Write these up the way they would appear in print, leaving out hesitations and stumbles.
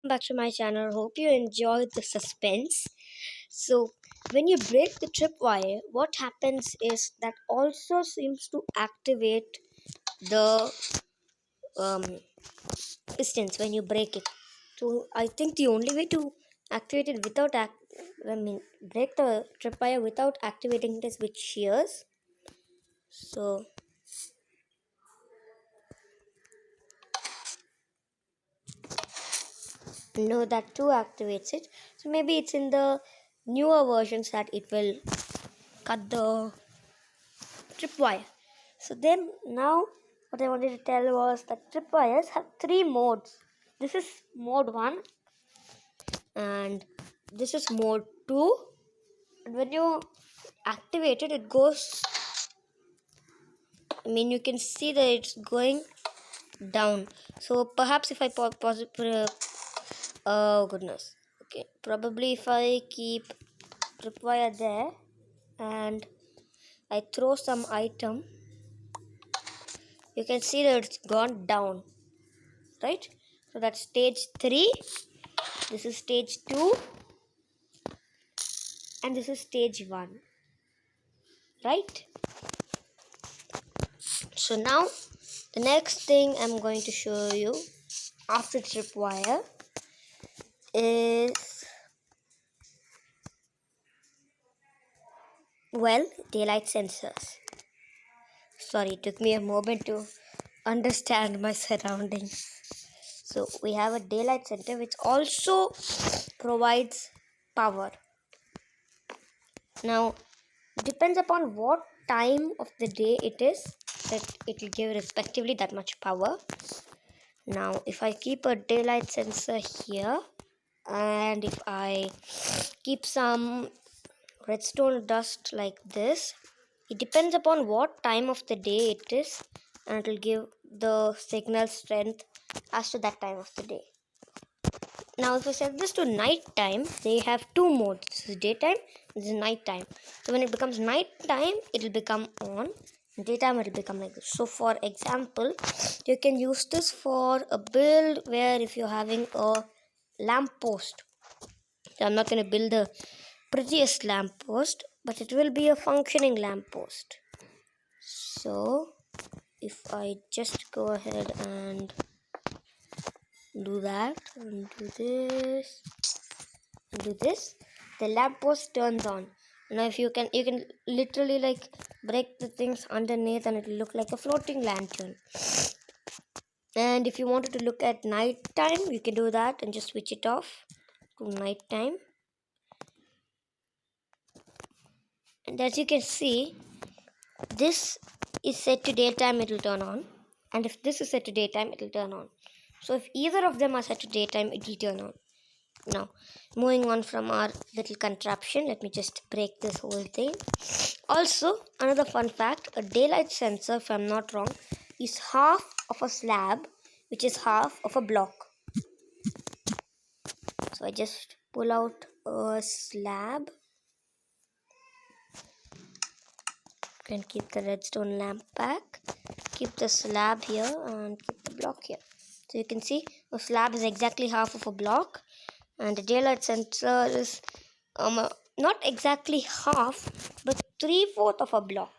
Back to my channel. Hope you enjoyed the suspense. So, when you break the tripwire, what happens is that also seems to activate the um, pistons when you break it. So, I think the only way to activate it break the tripwire without activating it is with shears. So, no, that too activates it. So, maybe it's in the newer versions that it will cut the tripwire. So then now what I wanted to tell was that tripwires have three modes. This is mode 1 and this is mode 2. And when you activate it, it goes, you can see that it's going down. So perhaps if I pause it, oh goodness. Okay, probably if I keep tripwire there and I throw some item, you can see that it's gone down, right? So that's stage 3. This is stage 2 and this is stage 1, right? So now the next thing I'm going to show you after tripwire is, well, daylight sensors. Sorry, it took me a moment to understand my surroundings. So we have a daylight sensor which also provides power. Now it depends upon what time of the day it is that it will give respectively that much power. Now if I keep a daylight sensor here and if I keep some redstone dust like this, it depends upon what time of the day it is and it will give the signal strength as to that time of the day. Now if I set this to night time, they have two modes. This is daytime, this is night time. So when it becomes night time, it will become on. Daytime it will become like this. So for example, you can use this for a build where if you're having a lamp post. So I'm not going to build the prettiest lamp post, but it will be a functioning lamp post. So if I just go ahead and do that and do this and do this, the lamp post turns on. Now if you can literally like break the things underneath and it will look like a floating lantern. And if you wanted to look at night time, you can do that and just switch it off to night time. And as you can see, this is set to daytime, it will turn on. And if this is set to daytime, it will turn on. So if either of them are set to daytime, it will turn on. Now, moving on from our little contraption, let me just break this whole thing. Also, another fun fact, a daylight sensor, if I'm not wrong, is half of a slab, which is half of a block. So I just pull out a slab. You can keep the redstone lamp back, keep the slab here and keep the block here. So you can see a slab is exactly half of a block and the daylight sensor is not exactly half but 3/4 of a block,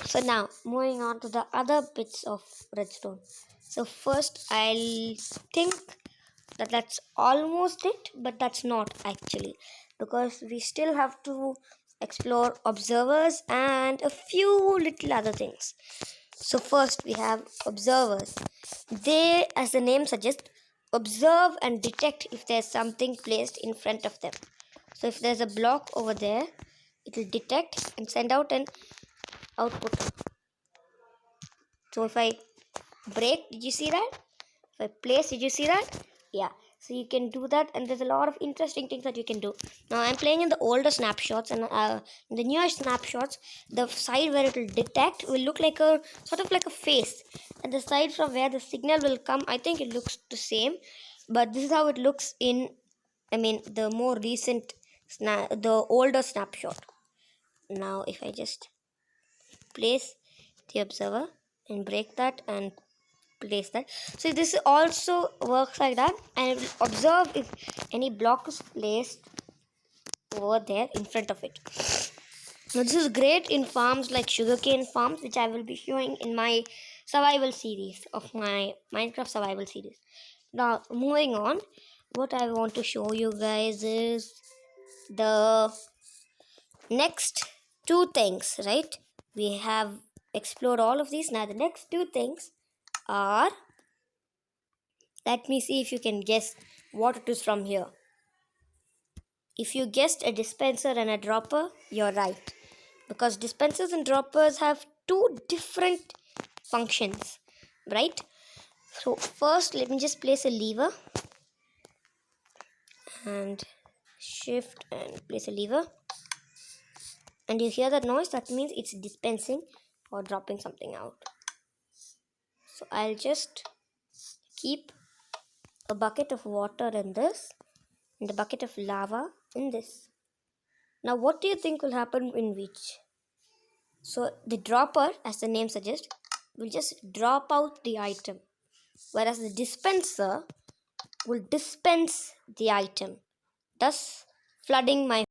So now moving on to the other bits of redstone. So first I'll think that's almost it, but that's not actually, because we still have to explore observers and a few little other things. So first we have observers. They, as the name suggests, observe and detect if there's something placed in front of them. So if there's a block over there, it will detect and send out an output. So if I break, did you see that? If I place, did you see that? Yeah. So you can do that, and there's a lot of interesting things that you can do. Now I'm playing in the older snapshots, and in the newer snapshots, the side where it will detect will look like a sort of like a face, and the side from where the signal will come, I think it looks the same. But this is how it looks in, the more recent, the older snapshot. Now if I just place the observer and break that and place that. So this also works like that, and it will observe if any block is placed over there in front of it. Now this is great in farms like sugarcane farms, which I will be showing in my survival series of my Minecraft survival series. Now moving on, what I want to show you guys is the next two things, right? We have explored all of these. Now the next two things are, let me see if you can guess what it is from here. If you guessed a dispenser and a dropper, you're right. Because dispensers and droppers have two different functions, right? So first, let me just place a lever and shift and place a lever. And you hear that noise, that means it's dispensing or dropping something out. So I'll just keep a bucket of water in this and a bucket of lava in this. Now what do you think will happen in which? So the dropper, as the name suggests, will just drop out the item, whereas the dispenser will dispense the item, thus flooding my